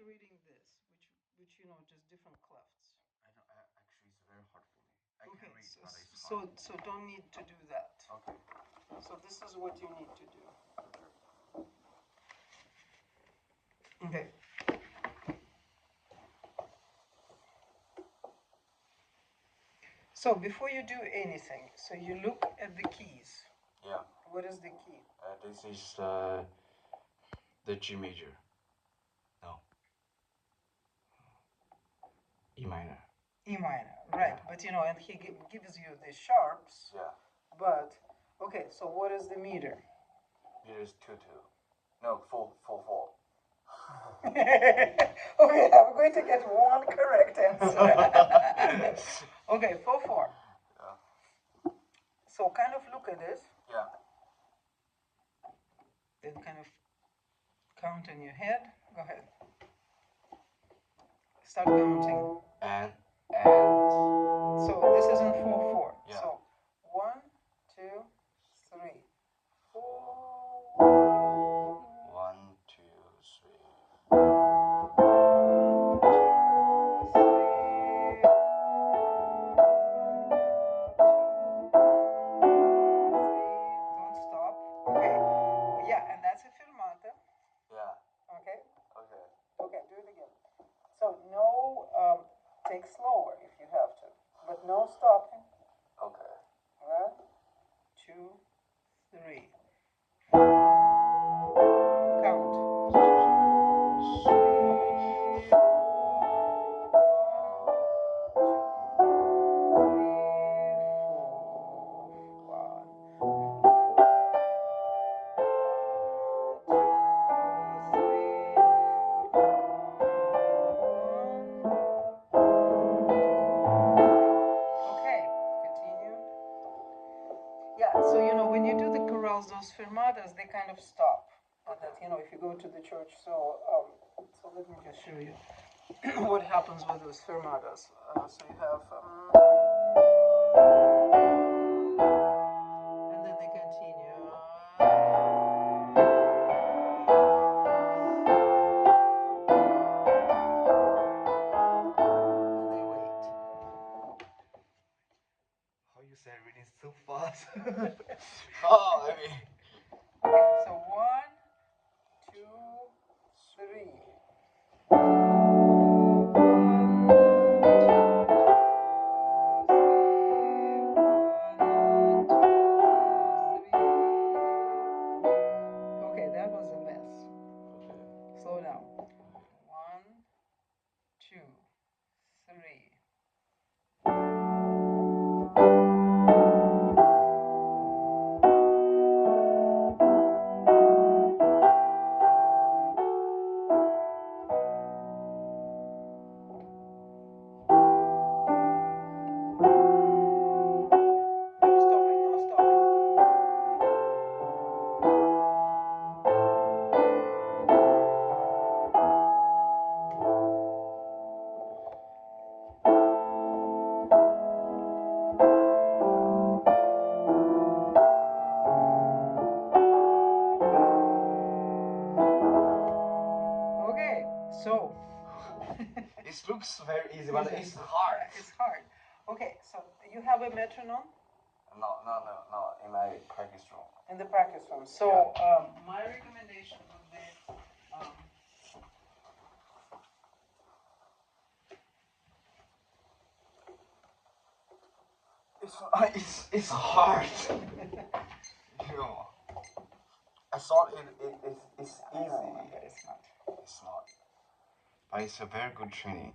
reading this, which you know, just different clefts. I know. Actually, it's very hard for me. I Okay, can read, so, but it's so hard. so don't need to do that. Okay. So this is what you need to do. Okay. So before you do anything, so you look at the keys. Yeah. What is the key? This is the G major. No. E minor. E minor, right? But you know, and he gives you the sharps. Yeah. But okay, so what is the meter? Meter is 2 2. No, 4 4 4. Okay, I'm going to get one correct answer. Okay, 4 4. Yeah. So kind of look at this. Yeah. Then kind of count in your head. Go ahead. Start counting. And. So this is in 4 4. Yeah. So 1, 2, 3, 4. 1 2 Don't stop. Okay. Yeah, and that's a fermata. 3. Yeah. Okay. Okay. Okay, do it again. So no, take slower if you have to, but no stopping. Okay. 1, 2, 3. Count. 'Those fermatas, they kind of stop. And that, you know, if you go to the church, so let me just show you what happens with those fermatas. So you have, and then they continue. And they wait. How you say reading so fast? Oh, I mean. So 1, 2, 3. Okay, that was a mess. Okay. Slow down. 1, 2, 3. No stopping, no stopping. Okay, so. It looks very easy, but it's hard. It's hard. Okay, so you have a metronome? No. In my practice room. In the practice room. So my recommendation would be it's hard. You know, I thought it's easy. but it's not. It's not. But it's a very good training.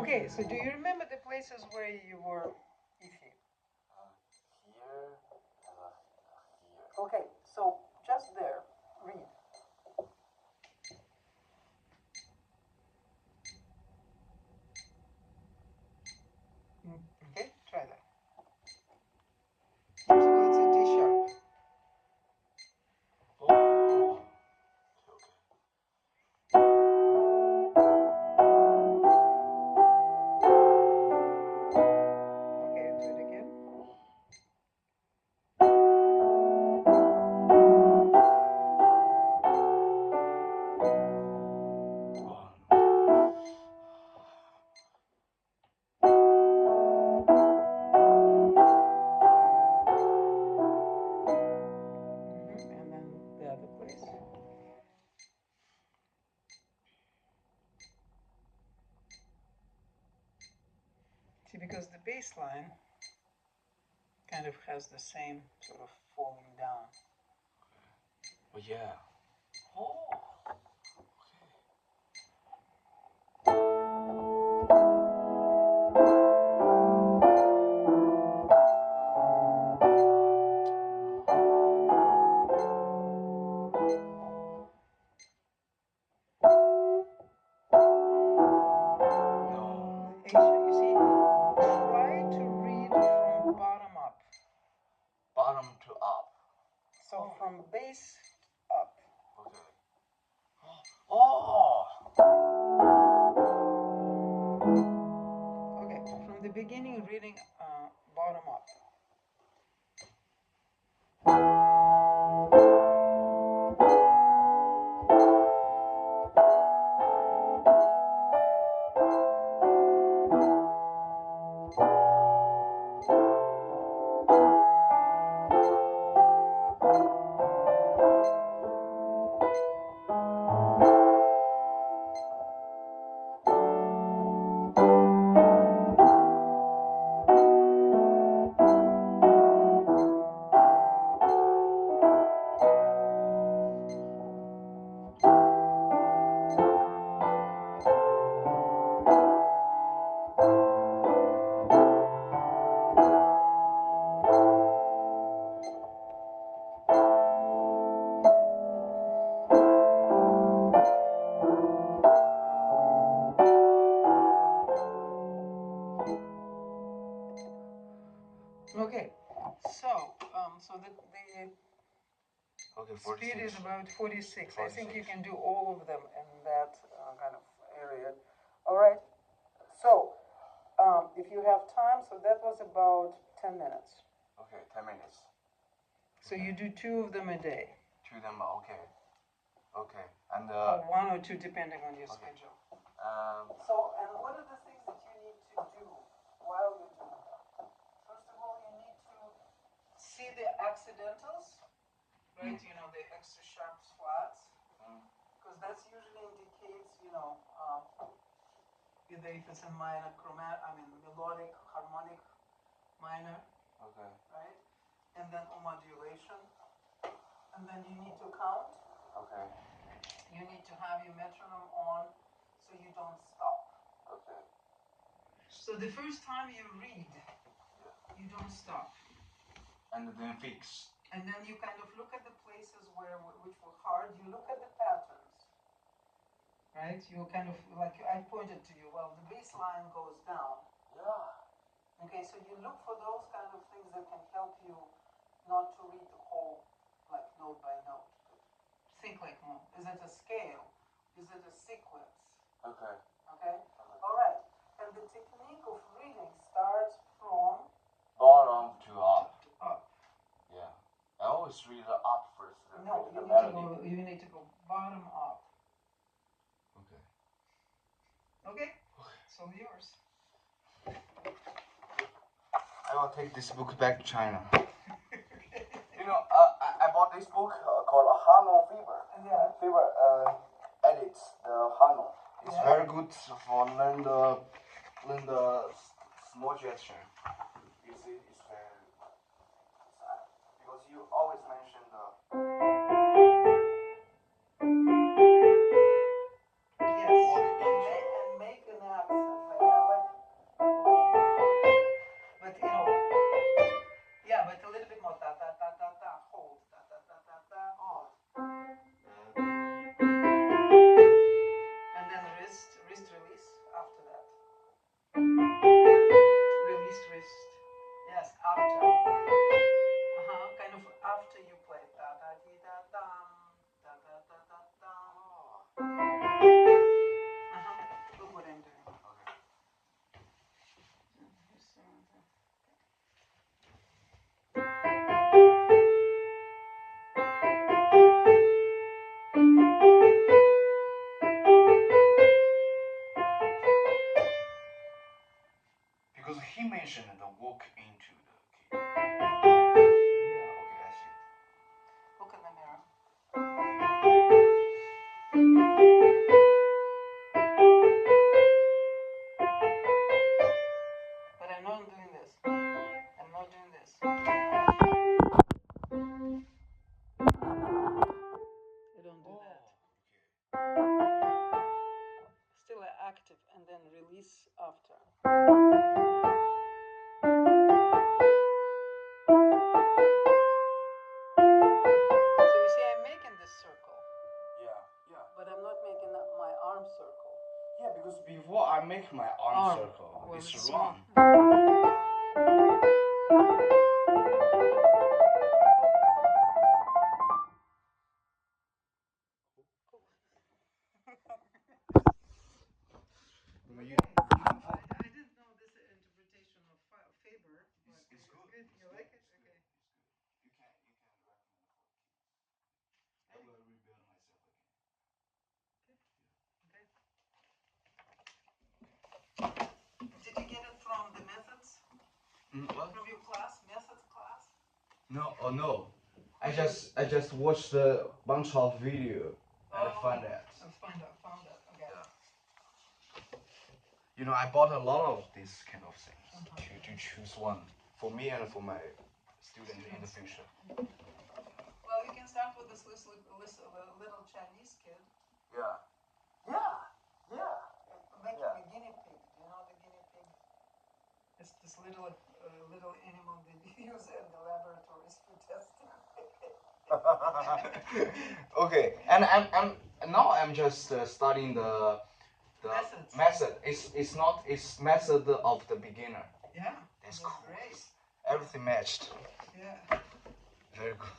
Okay, so do you remember the places where you were iffy? Here and here. Okay, so just there, read. Okay, try that. First of all, it's a D sharp. Oh. Okay, do it again. And then the other place. See, because the bass line kind of has the same sort of falling down. Oh yeah. Oh. No. You see, try to read from bottom up. Bottom to up. So from bass up. Okay. Oh. Okay, from the beginning, reading bottom up. Okay, so the Okay, speed 46. is about 46. I think you 46. can do all of them in that kind of area. All right. So if you have time, so that was about 10 minutes. Okay, 10 minutes. So you do 2 of them a day. 2 of them, okay. Okay, and Or 1 or 2 depending on your okay. schedule. So, and what are the things that you need to do while you're doing that? First of all, you need to see the accidentals, right? You know, the extra sharp flats, because that's usually indicates, either if it's in minor melodic, harmonic, minor, okay. right? And then modulation, and then you need to count. Okay. You need to have your metronome on, so you don't stop. Okay. So the first time you read, you don't stop. And then fix. And then you kind of look at the places which were hard. You look at the patterns, right? You kind of, like I pointed to you, well, the bass line goes down. Yeah. Okay, so you look for those kind of things that can help you not to read the whole, like note by note. Think like more. Is it a scale? Is it a sequence? Okay. Okay? All right. And the technique of reading starts from Bottom to up. up. Yeah. I always read the up first. No, you need to go bottom up. Okay. Okay? So yours. I will take this book back to China. You know, I bought this book called Hanon Fever. Yeah. Fever edits the Hanon. It's very good for learn the small gesture. You see, it's very because you always mention the. Yes. And make an accent. Like I like finish and then walk into the key. Yeah, okay, I see. Look in the mirror. But I'm not doing this. I'm not doing this. You don't do that. Still active and then release after. So you see, I'm making this circle. Yeah. But I'm not making my arm circle. Yeah, because before I make my arm circle, well, it's wrong. I didn't know this interpretation of Faber, but it's good. You like it? Okay. You can recommend for kids. I will rebuild myself again. Did you get it from the methods? What? From your class, methods class? No, no. I just watched a bunch of video and I found that. Found that. Okay. Yeah. You know, I bought a lot of these kind of things to choose one for me and for my students in the future. Well, you can start with this little Chinese kid. Yeah. Make him a guinea pig. Do you know the guinea pig? It's this little animal that you use in the laboratories for testing. Okay, and I'm just studying the method. It's method of the beginner. Yeah, That's cool. Great. Everything matched. Yeah. Very good.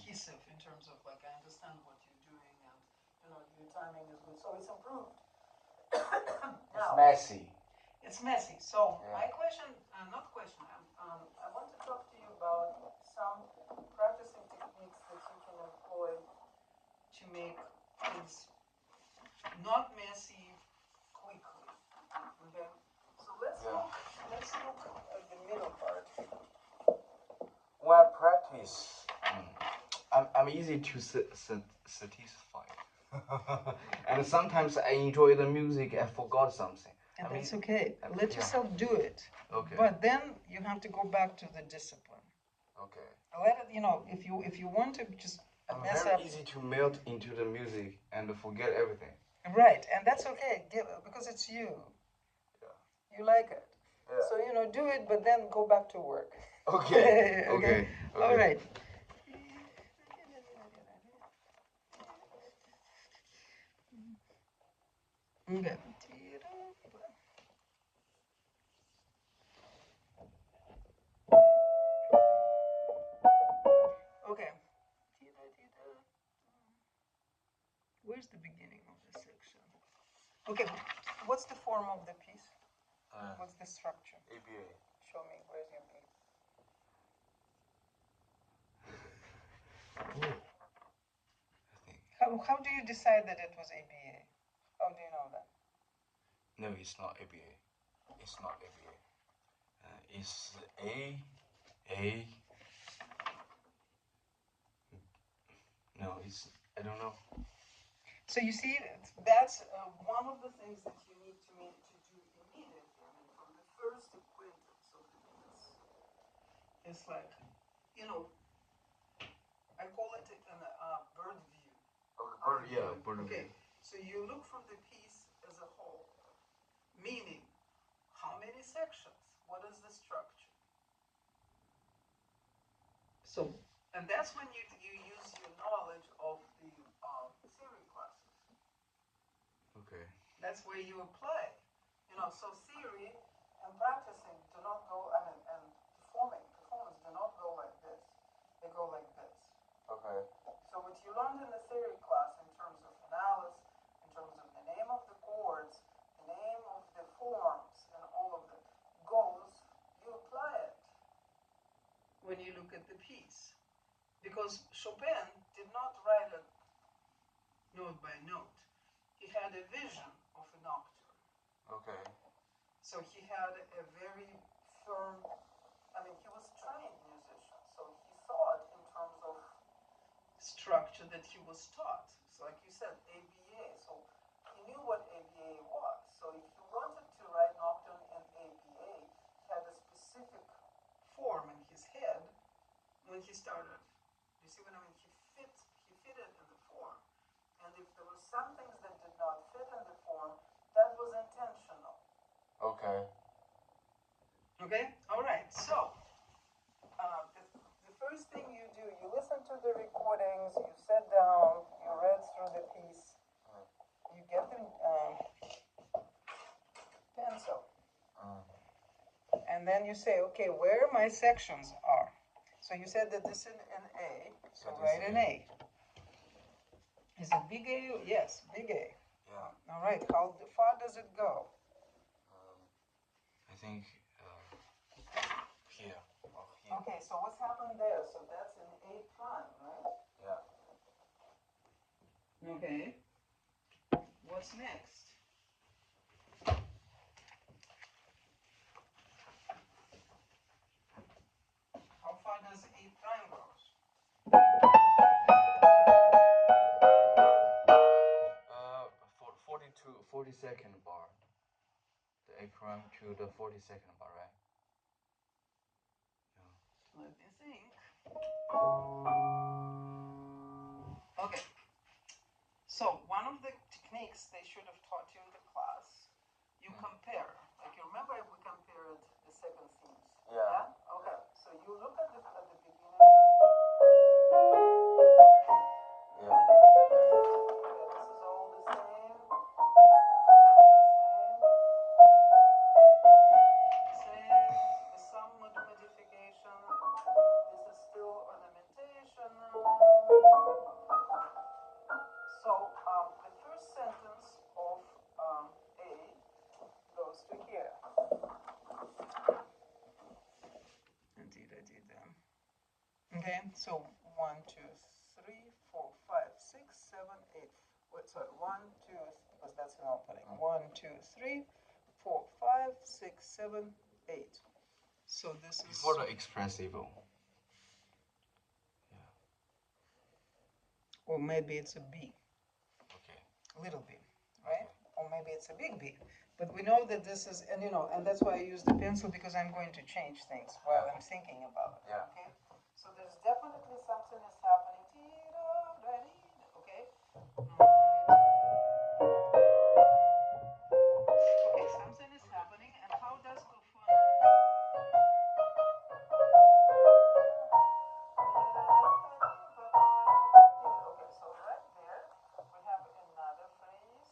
cohesive in terms of like I understand what you're doing and your timing is good, so it's improved. It's messy. It's messy. So my question, not question, I want to talk to you about some practicing techniques that you can employ to make things not messy quickly. Okay. So let's look at the middle part. When I practice, I'm easy to satisfy. And sometimes I enjoy the music. I forgot something. And that's okay. Let yourself do it. Okay. But then you have to go back to the discipline. Okay. Let it. If you want to just I'm mess very up. easy to melt into the music and forget everything. Right, and that's okay. Because it's you. Yeah. You like it. Yeah. So do it, but then go back to work. Okay. Okay. All right. Okay. Okay. Where's the beginning of this section? Okay. What's the form of the piece? What's the structure? ABA. Show me. Where's your piece? I think. How do you decide that it was ABA? How do you know that? No, it's not ABA. It's not ABA. It's A. No, I don't know. So you see, that's one of the things that you need to do immediately. I mean, from the first acquaintance of the piece, it's like, I call it a bird view. Bird view. So you look from the piece as a whole, meaning how many sections, what is the structure. So, and that's when you use your knowledge of the theory classes. Okay. That's where you apply. So theory and practicing do not go, and performance do not go like this. They go like this. Okay. So what you learned in the theory class in terms of analysis, in terms of the name of the chords, the name of the forms, and all of the goals, you apply it when you look at the piece. Because Chopin did not write it note by note. He had a vision of a nocturne. Okay. So he had a very firm, he was a trained musician, so he thought in terms of structure that he was taught. So like you said, ABA, so he knew what ABA was. So if he wanted to write nocturne in ABA, he had a specific form in his head when he started. You see what I mean? He fit it in the form. And if there were some things that did not fit in the form, that was intentional. Okay. Okay? All right. So, the first thing you do, you listen to the recordings, you sit down, you read through the piece, you get the pencil, and then you say, okay, where my sections are. So you said that this is an A, so write an A. Is it big A? Yes, big A. Yeah. All right. How far does it go? I think here. Okay, so what's happened there? So that's an A prime, right? Yeah. Okay. What's next? How far does A prime go? 42nd bar. The A prime to the 42nd bar, right? Yeah. Let me think. Okay. So one of the techniques they should have taught you in the class, you compare. Like you remember we compared the second themes. Yeah. Okay. So you look at the beginning. Yeah. Okay, this is all the same. The same. The sum modification. This is still ornamentation. Okay, so 1, 2, 3, 4, 5, 6, 7, 8. Wait, sorry, 1, 2, because that's an opening. 1, 2, 3, 4, 5, 6, 7, 8. So this is for the expressive. or maybe it's a B. Okay. Little b, right? Or maybe it's a big B. But we know that this is, and and that's why I use the pencil, because I'm going to change things while I'm thinking about it. Yeah. Okay? So there's definitely something is happening. Okay? Okay, something is happening, and how does go for okay, so right there we have another phrase.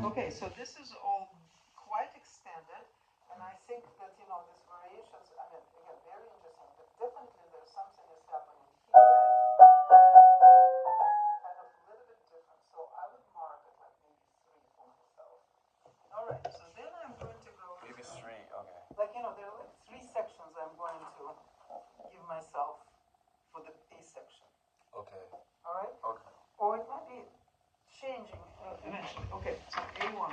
Okay, so this is all quite extended, and I think that these variations. I mean, again, very interesting. But definitely, there's something is happening here, right? Kind of a little bit different. So I would mark it like maybe 3 for myself. All right. So then I'm going to go. Maybe 3. Okay. Like there are like 3 sections I'm going to give myself for the A section. Okay. All right. Okay. Or it might be changing eventually. Okay. So A1.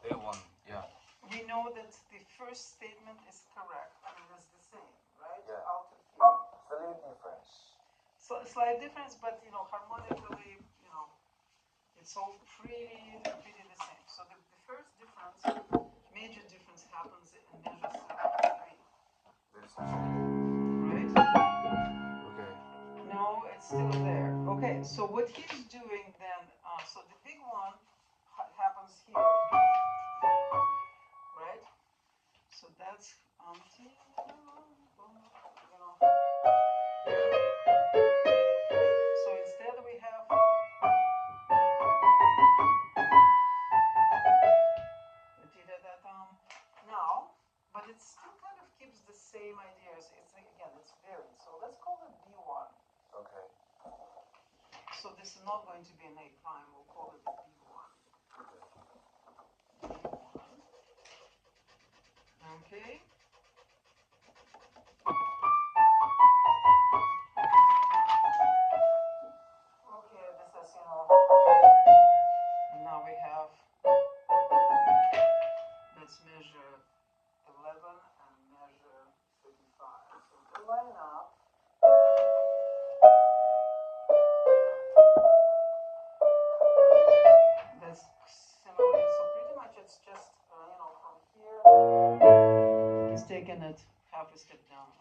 A1. Yeah. We know that the first statement is correct. I mean, it's the same, right? Yeah. Altered theory. Slight difference. So a slight difference, but harmonically, it's all pretty the same. So the first difference, major difference, happens in measure 7-3. There's Right? okay. No, it's still there. Okay, so what he's doing then, so the big one happens here, right? So that's so instead we have now, but it still kind of keeps the same ideas. It's again, it's varied. So let's call it B1. Okay. So this is not going to be an A prime. We'll call it B1. Okay. Okay, this is, and now we have, let's measure 11 and measure 35. So they line up. That's similar. So pretty much it's just, from here, he's taken it half a step down.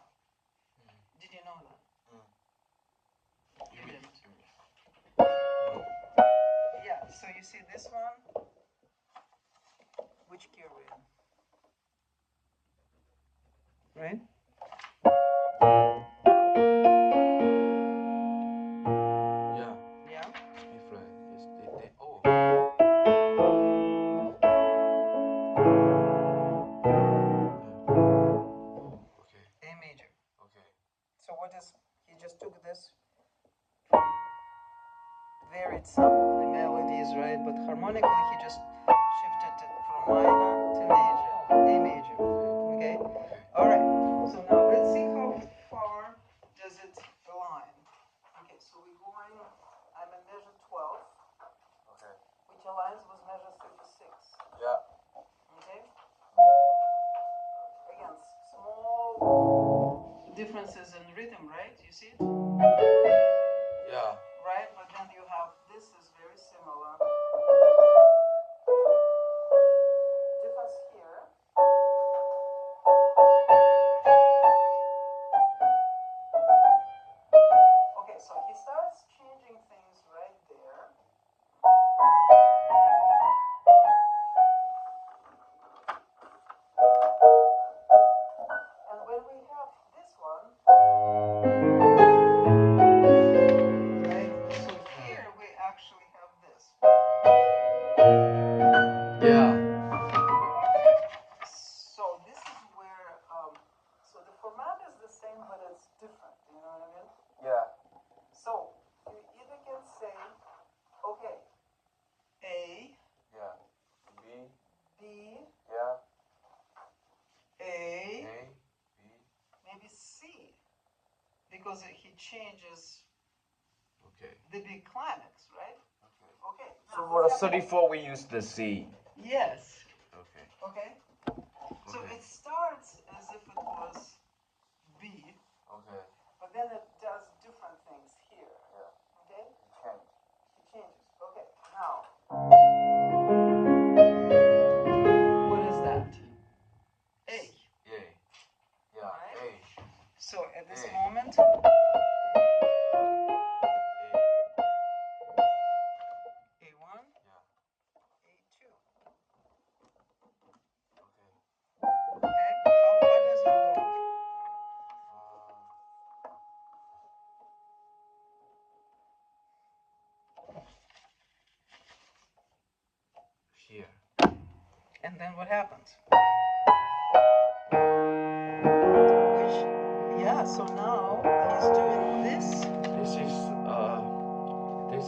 Did you know that? You didn't. Yeah, so you see this one, which key are we in? Right? Yeah. Yeah. B flat. Yes. They, oh. Okay. A major. Okay. So what is, he just took this, varied some of the melodies, right? But harmonically he just shifted it from minor to major, A major. Okay? Alright, so now let's see how far does it align. Okay, so we're going, I'm in measure 12, Okay. which aligns with measure 36. Yeah. Okay? Again, small differences in rhythm, right? You see it? Yeah. Right? But then you have, this is very similar. Difference here. Okay, so he starts changing things right there. And when we have this one, right, because he changes Okay. the big climax, right? Okay. So for the 34, we use the C. Yes. Okay. Okay. So Okay. it starts as if it was B, Okay. but then it does different things here. Yeah. Okay? Change. It changes. Okay. Now, what is that? A. Yay. Yeah. Right? A. So at this A. moment, A. A1, Yeah. A2. Okay. Okay? How far does it go? Here. And then what happens? Yeah, so now he's doing this. This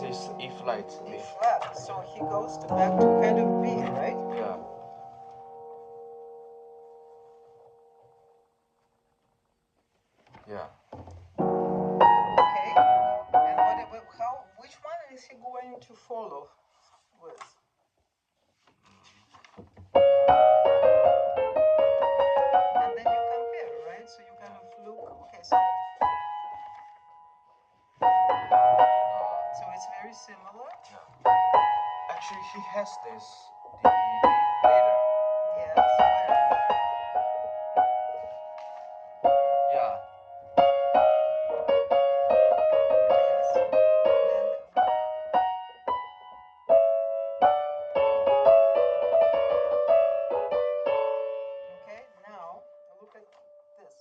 is E flat. E flat. So he goes back to kind of B, right? Yeah. Yeah. Okay. And which one is he going to follow with? And then you compare, right? So you kind of look, okay, so it's very similar. Yeah. Actually, he has this the later. Yes, where? Yeah. Yes. Then okay, now look at this.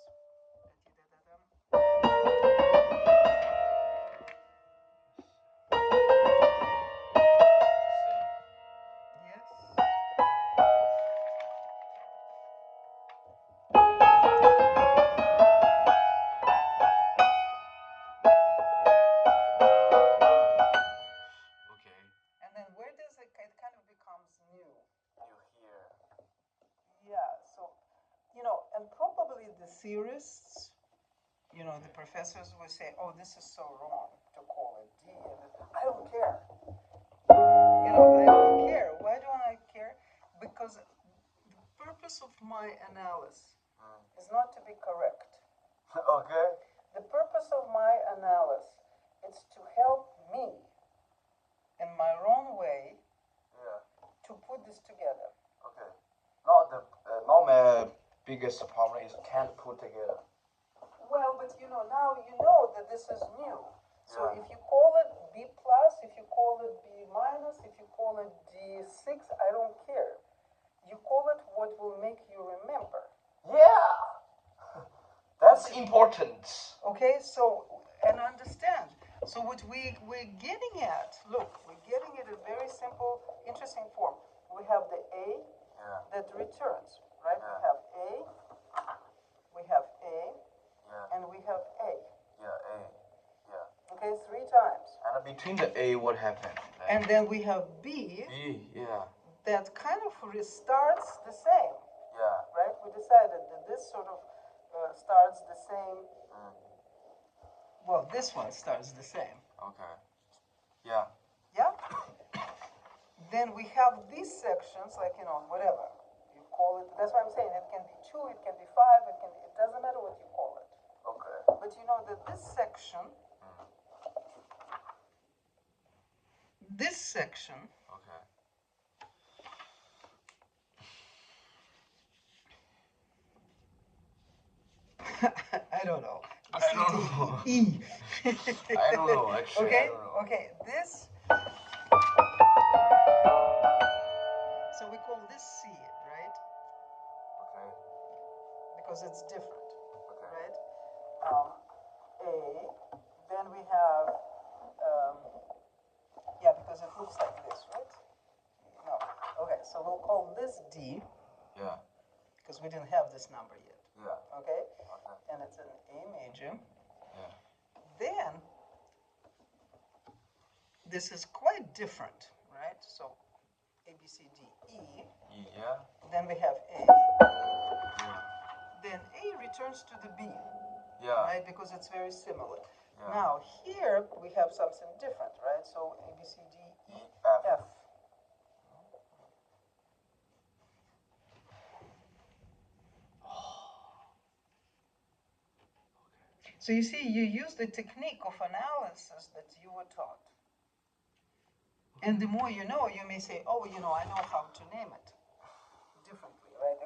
Yes. Okay. And then where does it kind of becomes new? New here. Yeah, so, and probably the theorists, the professors will say, oh, this is so wrong to call it D. And I don't care. I don't care. Why don't I care? Because the purpose of my analysis is not to be correct. Okay. The purpose of my analysis is to help me in my own way to put this together. Okay. Now the normal biggest problem is can't put together. Well, but now you know that this is new. So Yeah. if you call it B plus, if you call it B minus, if you call it D6, I don't care. You call it what will make you remember. Yeah. That's important. Okay, so, and understand. So what we're getting at, look, we're getting it in very simple, interesting form. We have the A that returns, right? Yeah. We have A, and we have A. Yeah, A. Yeah. Okay, 3 times. And between the A, what happened? And then we have B. B. Yeah. That kind of restarts the same. Yeah. Right? We decided that this sort of starts the same. Well, this one starts the same. Okay. Yeah. Yeah? Then we have these sections, like, whatever. You call it, that's why I'm saying it can be 2, it can be 5, it doesn't matter what you call it. Okay. But you know that this section, Okay. I don't know. I don't know. E. I don't know, actually. Okay? I don't know. Okay, this. So we call this C, right? Okay. Because it's different, Okay. right? A. Then we have, because it looks like this, right? No. Okay, so we'll call this D. Yeah. Because we didn't have this number yet. Yeah. Okay? Okay. And it's an A major. Yeah. Then, this is quite different, right? So, A, B, C, D, E. Yeah. Then we have A. Yeah. Then A returns to the B. Yeah. right? Because it's very similar. Yeah. Now here we have something different, right? So A, B, C, D, E, F. F. So you see, you use the technique of analysis that you were taught. And the more you know, you may say, oh, you know, I know how to name it differently, right?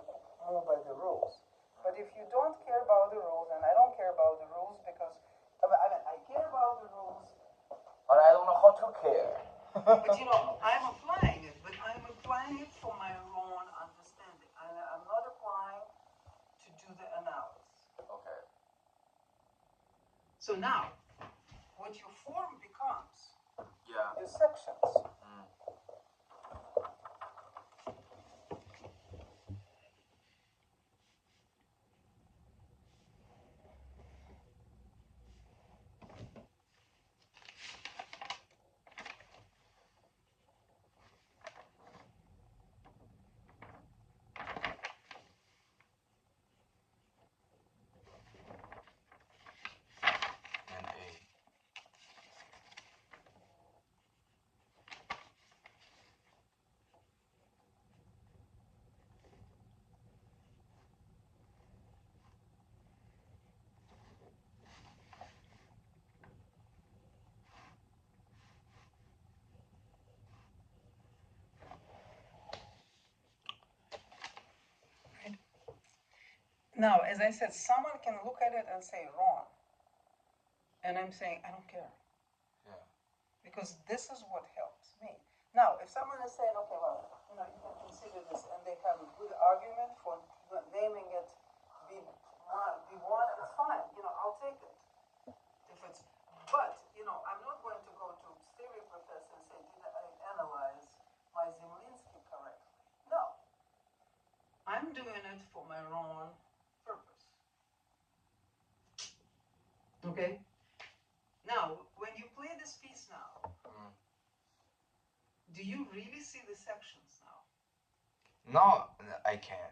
More by the rules. But if you don't care about the rules, and I don't care about the rules because, I mean, I care about the rules, But I don't know how to care. but you know, I'm applying it, but I'm applying it for my own understanding. I'm not applying to do the analysis. Okay. So now, what your form becomes, Yeah. your sections. And A. Now, as I said, someone can look at it and say wrong. And I'm saying, I don't care. Yeah. Because this is what helps me. Now, if someone is saying, okay, well, you know, you can consider this, and they have a good argument for naming it B1, it's fine. You know, I'll take it. If it's, but, you know, I'm not going to go to theory professor and say, did I analyze my Zemlinsky correctly? No. I'm doing it for my own purpose. Okay? Now, when you play this piece now, do you really see the sections now? No, I can.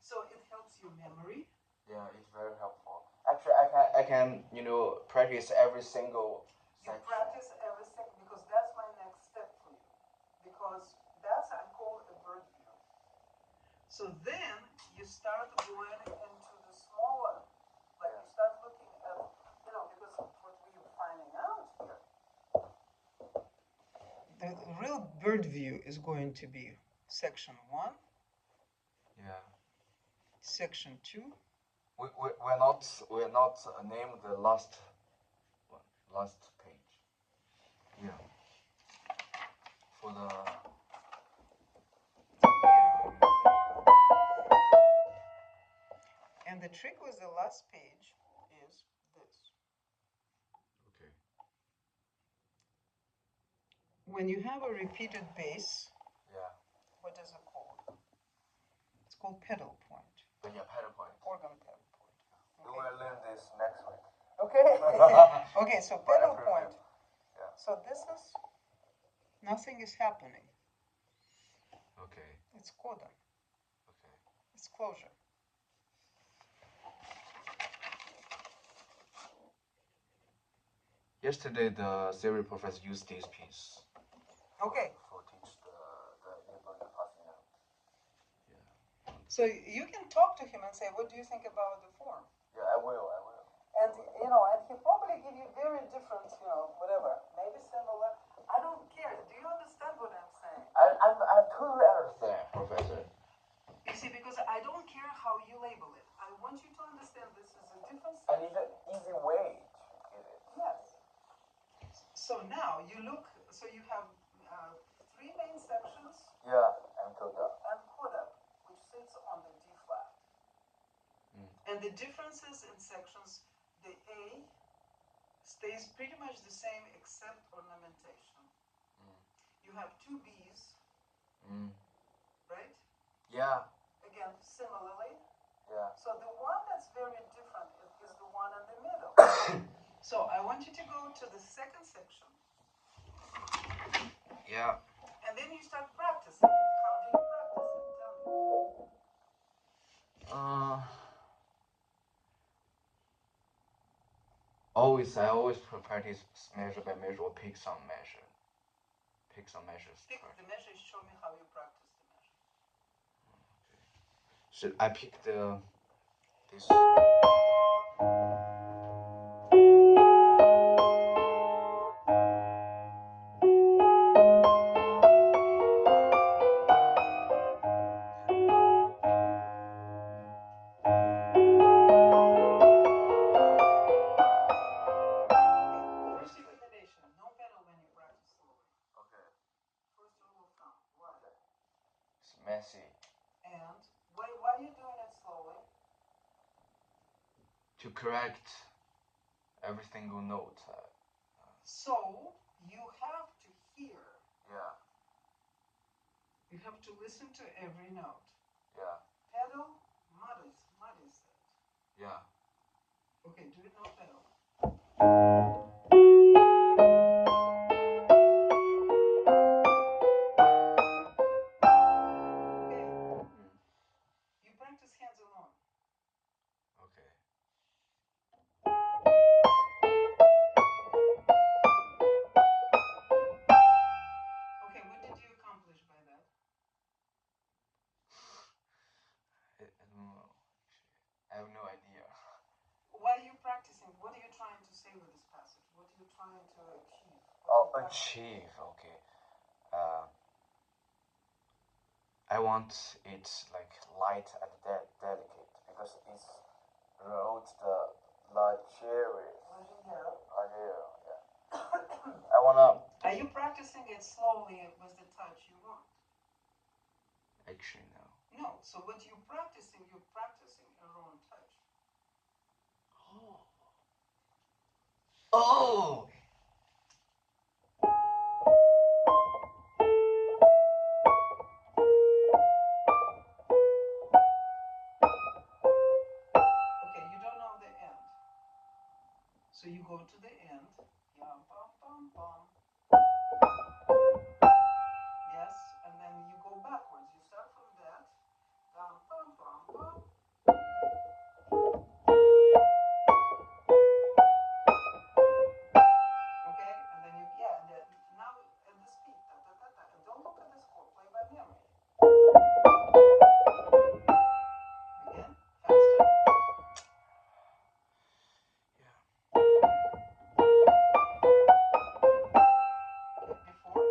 So it helps your memory. Yeah, it's very helpful. Actually, I can, you know, practice every single You section. practice everything because that's my next step for you. Because that's I call a bird view. So then you start going into the smaller, like you start looking at, you know, because what we're finding out here, the real bird view is going to be section 1, Yeah. section 2. We're not name the last one, last page. Yeah. For the And the trick with the last page is this. okay. When you have a repeated bass, Yeah. what is it called? It's called pedal point. Yeah, pedal point. Organ pedal point. We will learn this next week. Okay. Okay, so pedal point. Yeah. So this is, nothing is happening. Okay. It's coda. Okay. It's closure. Yesterday, the theory professor used this piece. Okay. For teach the passing out. Yeah. So you can talk to him and say, what do you think about the form? Yeah, I will. And, you know, and he'll probably give you very different, you know, whatever, maybe similar. I don't care. Do you understand what I'm saying? I totally understand, Professor. You see, because I don't care how you label it. I want you to understand this is a different I need an easy way to get it. Yes. So now you look, so you have 3 main sections. Yeah, and coda. And coda, which sits on the D flat. And the differences in sections, the A stays pretty much the same except ornamentation. You have 2 Bs, right? Yeah. Again, similarly. Yeah. So the one that's very different is the one in the middle. So I want you to go to the second section. Yeah. And then you start practicing it. How do you practice it? Tell me. I always practice measure by measure or pick some measure. Pick some measures. Pick the measure, show me how you practice the measure. Should I pick this? First recommendation, no pedal when you practice slowly. Okay. First rule of thumb. Why? It's messy. And why are you doing it slowly? To correct every single note. So you have to hear. Yeah. You have to listen to every note. Yeah. Pedal, muddies that. Yeah. Okay, do it no pedal. Okay. You practice hands alone. Okay. Okay, what did you accomplish by that? I don't know. I have no idea. Why are you practicing? What are you trying to say with this passage? What are you trying to achieve? Achieve. Okay. I want it like light and delicate because it's wrote the Leggero. Yeah. I wanna. Are you practicing it slowly with the touch you want? Actually, no. No. So what you're practicing your own touch. Oh. Okay, you don't know the end. So you go to the end. Yum, bum, bum, bum. Yes, and then you go backwards. You start from that. Bum, bum, bum, bum. Okay, and then you, yeah, and then now at the speed. Da, da, da, da. And don't look at the score. Play by memory. Again, faster. Yeah. Okay, before.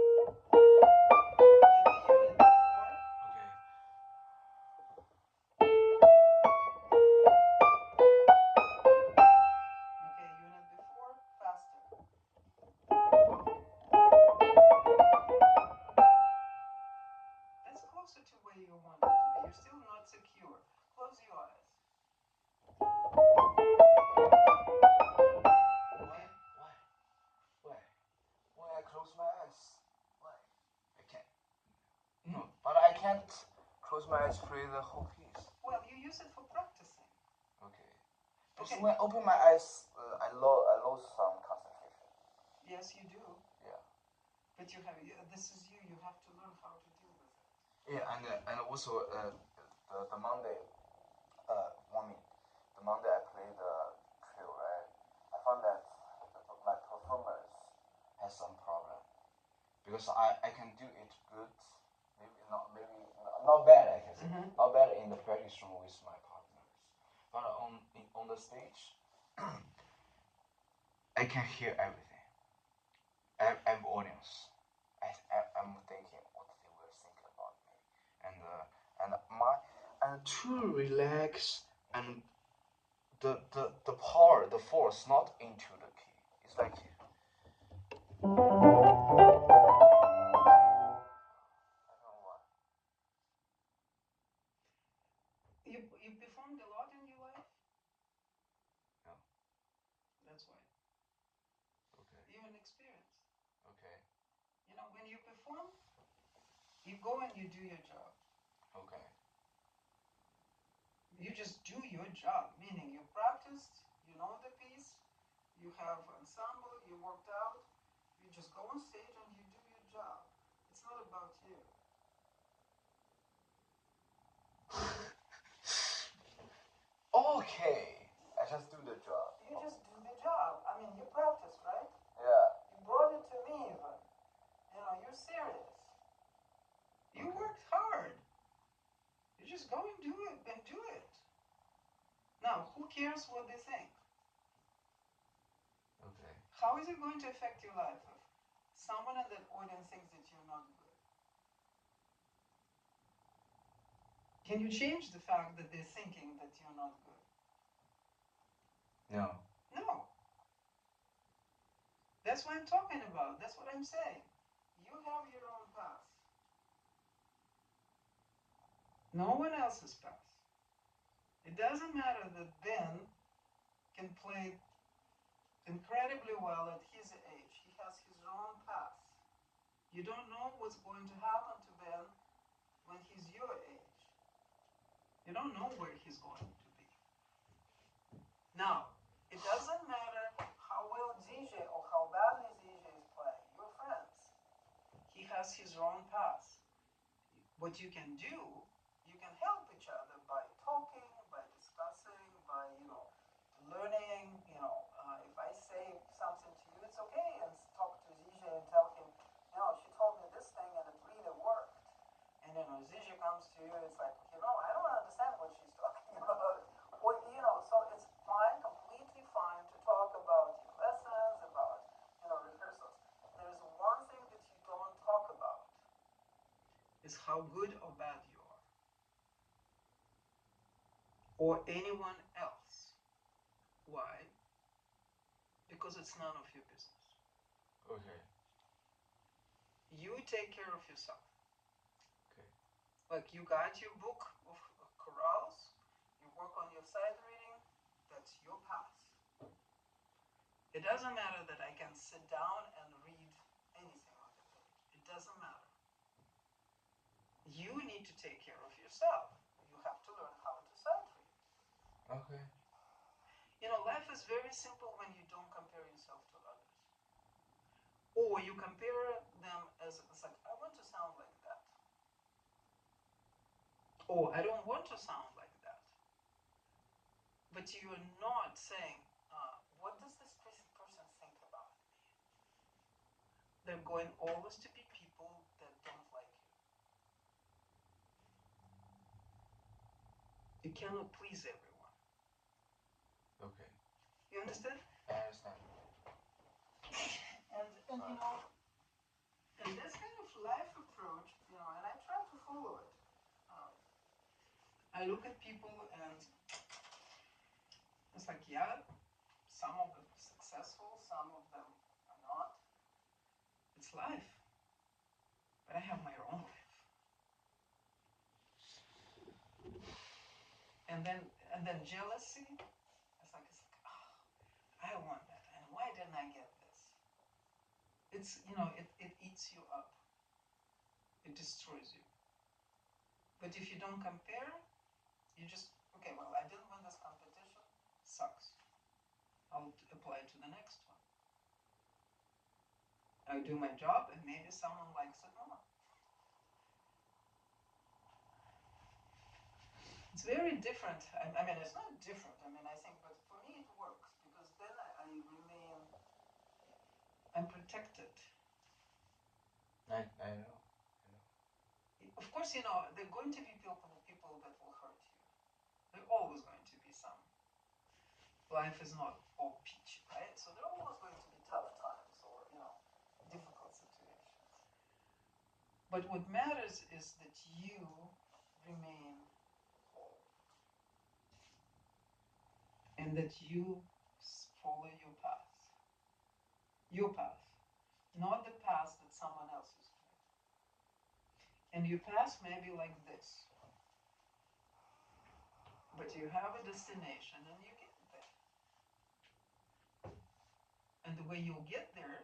In the unit before. Okay. Okay, unit before, faster. That's closer to where you want it to be. You're still not secure. Close your eyes. Why? Why I close my eyes? Why? I can't. No, but I can't close my eyes for the whole piece. Well, you use it for practicing. Okay. Because Okay. when I open my eyes, I lose some concentration. Yes, you do. Yeah. But you have, this is you. You have to learn how to deal with it. Yeah, and also the Monday, the Monday I played the trio, right? I found that my performance has some problem because I can do it good, not bad. I can say not bad in the practice room with my partners, but on the stage, I can hear everything. I have audience. I'm thinking what they will think about me, and to relax and the power, the force, not into the key. It's like I don't know why. You performed a lot in your life? No. That's why. Okay. You're an experience. Okay. You know, when you perform, you go and you do your job. Okay. You just do your job, meaning you practiced, you know the piece, you have ensemble, you worked out, you just go on stage and you do your job. It's not about you. Okay. I just do the job. You just do the job. I mean, just go and do it and do it. Now, who cares what they think? Okay. How is it going to affect your life if someone in that audience thinks that you're not good? Can you change the fact that they're thinking that you're not good? No. No. That's what I'm talking about. That's what I'm saying. You have your own path. No one else's path. It doesn't matter that Ben can play incredibly well at his age. He has his own path. You don't know what's going to happen to Ben when he's your age. You don't know where he's going to be. Now, it doesn't matter how well DJ or how badly DJ is playing. You're friends. He has his own path. What you can do, you can help each other by talking, by discussing, by, learning. If I say something to you, it's okay, and talk to DJ and tell him, she told me this thing and it really worked. And DJ comes to you, it's like, I don't understand what she's talking about. So it's fine, completely fine to talk about your lessons, about, rehearsals. There's one thing that you don't talk about, is how good or bad you are. Or anyone else. Why? Because it's none of your business. Okay. You take care of yourself. Okay. Like you got your book of chorales, you work on your sight reading, that's your path. It doesn't matter that I can sit down and read anything on the page. It doesn't matter. You need to take care of yourself. You have to learn how to sight read. Okay. Life is very simple when you don't compare yourself to others. Or you compare them as it's like, I want to sound like that. Or I don't want to sound like that. But you are not saying, what does this person think about me? They're going always to be people that don't like you. You cannot please everyone. Okay. You understand? I understand. And and this kind of life approach, and I try to follow it. I look at people and it's like, yeah, some of them are successful, some of them are not. It's life. But I have my own life. And then jealousy, it's like, I want that, and why didn't I get this? It's it eats you up. It destroys you. But if you don't compare, you just okay, well, I didn't win this competition, sucks. I'll apply to the next one. I do my job and maybe someone likes it more. It's very different. I mean, it's not different. I think, but for me it works because then I remain, I'm protected. I know. Of course, there are going to be people that will hurt you. There are always going to be some. Life is not all peachy, right? So there are always going to be tough times or, difficult situations. But what matters is that you remain whole. And that you follow your path. Your path. Not the path that someone else is playing. And your path may be like this. But you have a destination and you get there. And the way you'll get there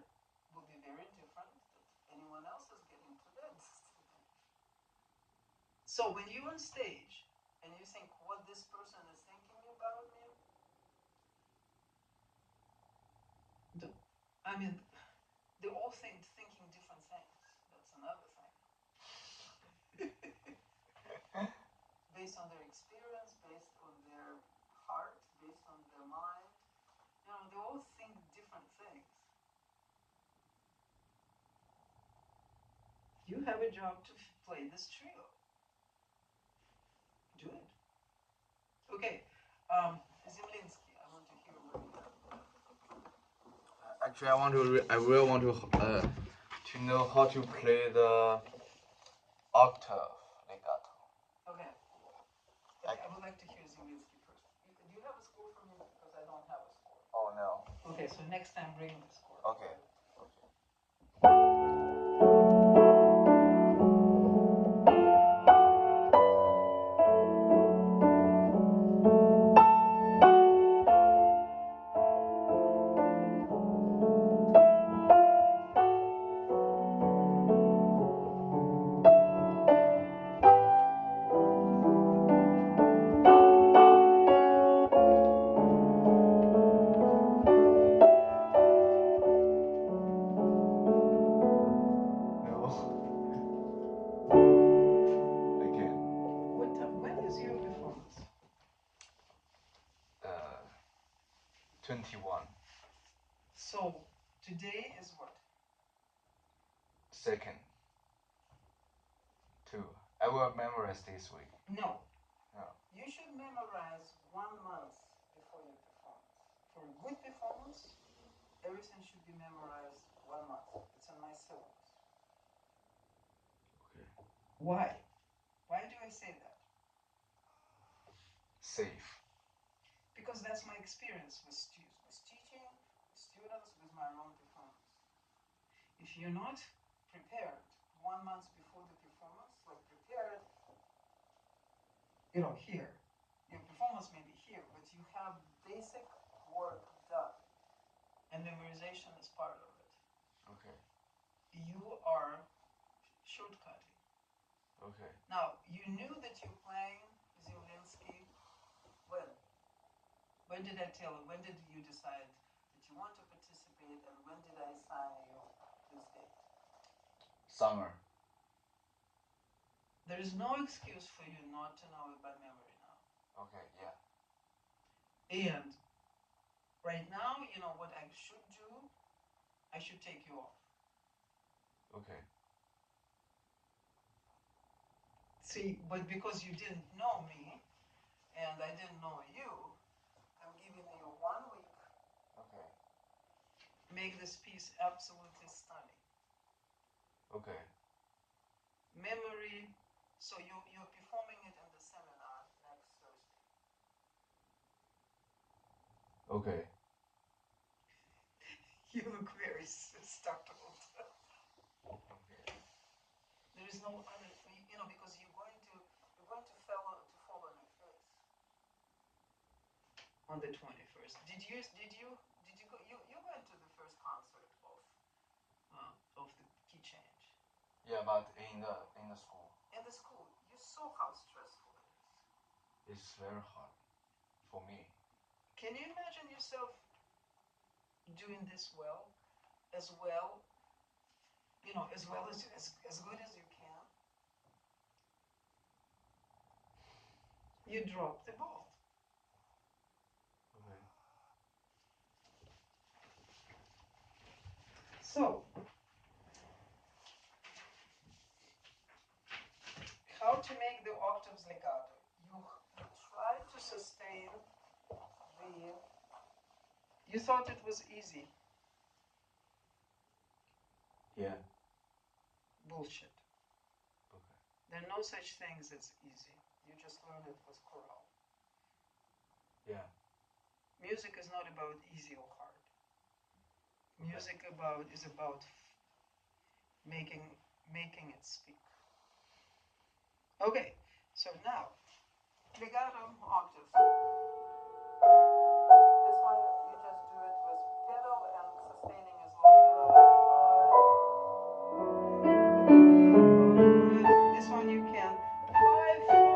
will be very different than anyone else is getting to their destination. So when you're on stage and you think what this person is thinking about me, they're all thinking different things. That's another thing. Based on their experience, based on their heart, based on their mind. They all think different things. You have a job to play this trio. Do it. Okay. Zimlinsky, I want to hear what you have. Actually, I really want to know how to play the octave legato. Okay. I would like to hear Zimlinsky first. Do you have a score for me? Because I don't have a score. Oh no. Okay, so next time bring the score. Okay. When is your performance? 21. So today is what? Second. 2. I will memorize this week. No. No. You should memorize 1 month before your performance. For a good performance, everything should be memorized 1 month. It's in my syllabus. Okay. Why? Why do I say that? Safe. Because that's my experience with teaching, students, with my own performance. If you're not prepared 1 month before the performance, like prepared, here, your performance may be here, but you have basic work done, and memorization is part of it. Okay. You are shortcutting. Okay. Now, you knew that you're playing Zimlinsky when? When did I tell you? When did you decide that you want to participate, and when did I assign you this date? Summer. There is no excuse for you not to know it by memory now. Okay, yeah. And right now, you know what I should do? I should take you off. Okay. See, but because you didn't know me, and I didn't know you, I'm giving you 1 week. Okay. Make this piece absolutely stunning. Okay. Memory. So you're performing it in the seminar next Thursday. Okay. You look very startled. Okay. There is no other, because you're going to fall on your face on the 21st. Did you go? You went to the first concert of the key change. Yeah, but in the school. In the school, you saw how stressful it is. It's very hard for me. Can you imagine yourself doing this well, as good as you can? You dropped the ball. Okay. So, how to make the octaves legato? You try to sustain the. You thought it was easy. Yeah. Bullshit. Okay. There are no such things as easy. You just learn it with chorale. Yeah. Music is not about easy or hard. Okay. Music is about making it speak. Okay, so now legato octaves. This one you just do it with pedal and sustaining is long. This one you can 5.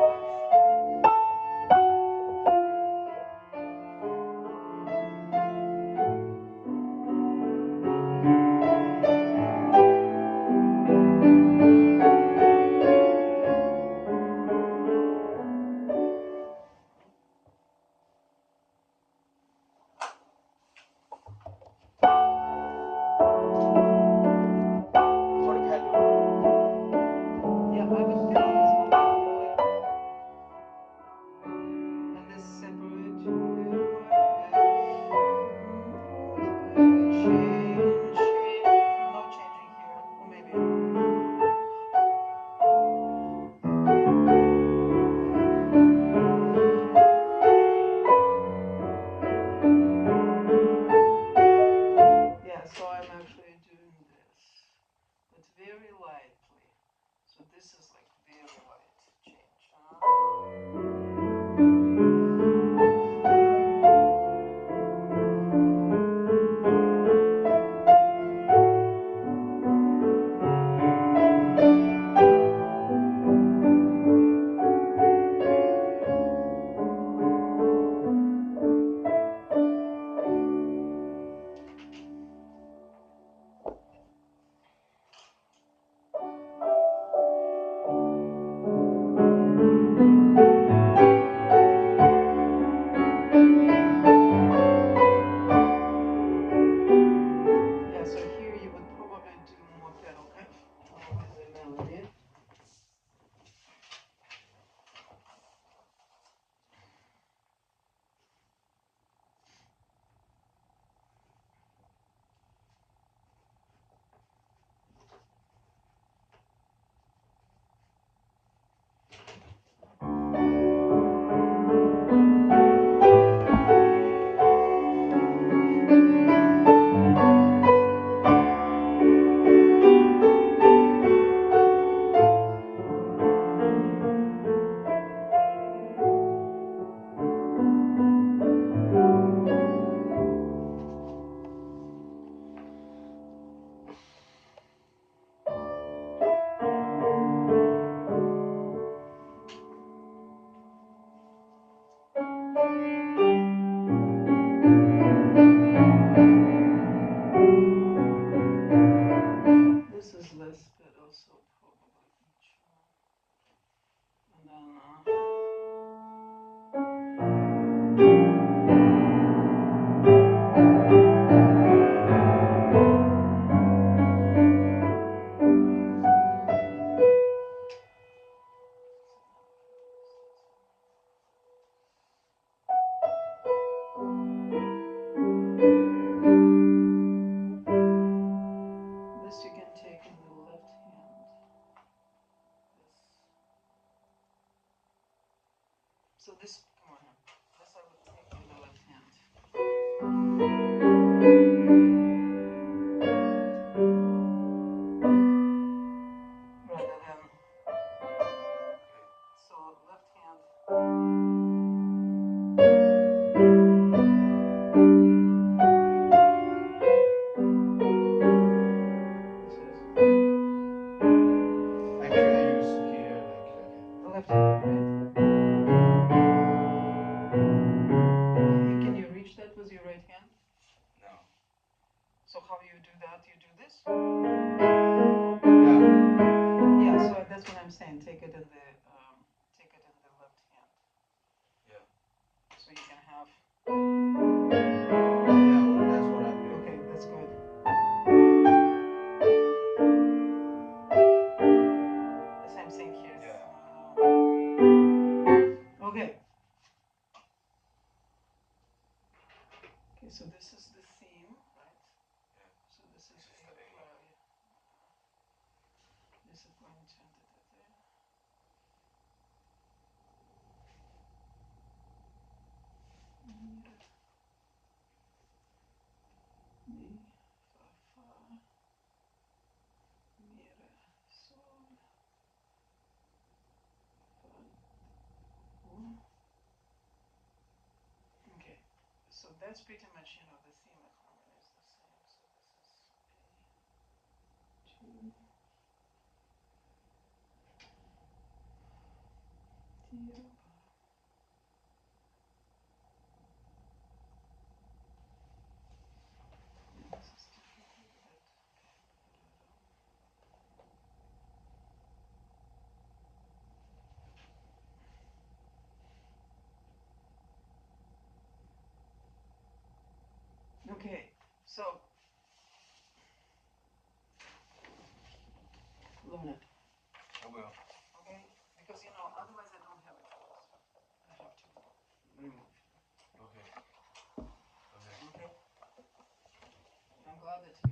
right hand? No. So how you do that? You do this? Yeah. Yeah. So that's what I'm saying. Take it in the left hand. Yeah. So you can have. Yeah, well, that's what I'm doing. Okay, that's good. The same thing here. Yeah. Okay. Okay, so this is the theme, right? Yeah. So this is This is A the A. flat. This is going to Mi, fa, fa, mi, re, sol, fa, oh. Okay, so that's pretty much, the theme harmony is the same. So this is A, 2, T, this is difficult, but okay, so learn it, I will. okay? Because otherwise I don't have a choice. I have to remove. Okay. Okay. Okay. I'm glad that we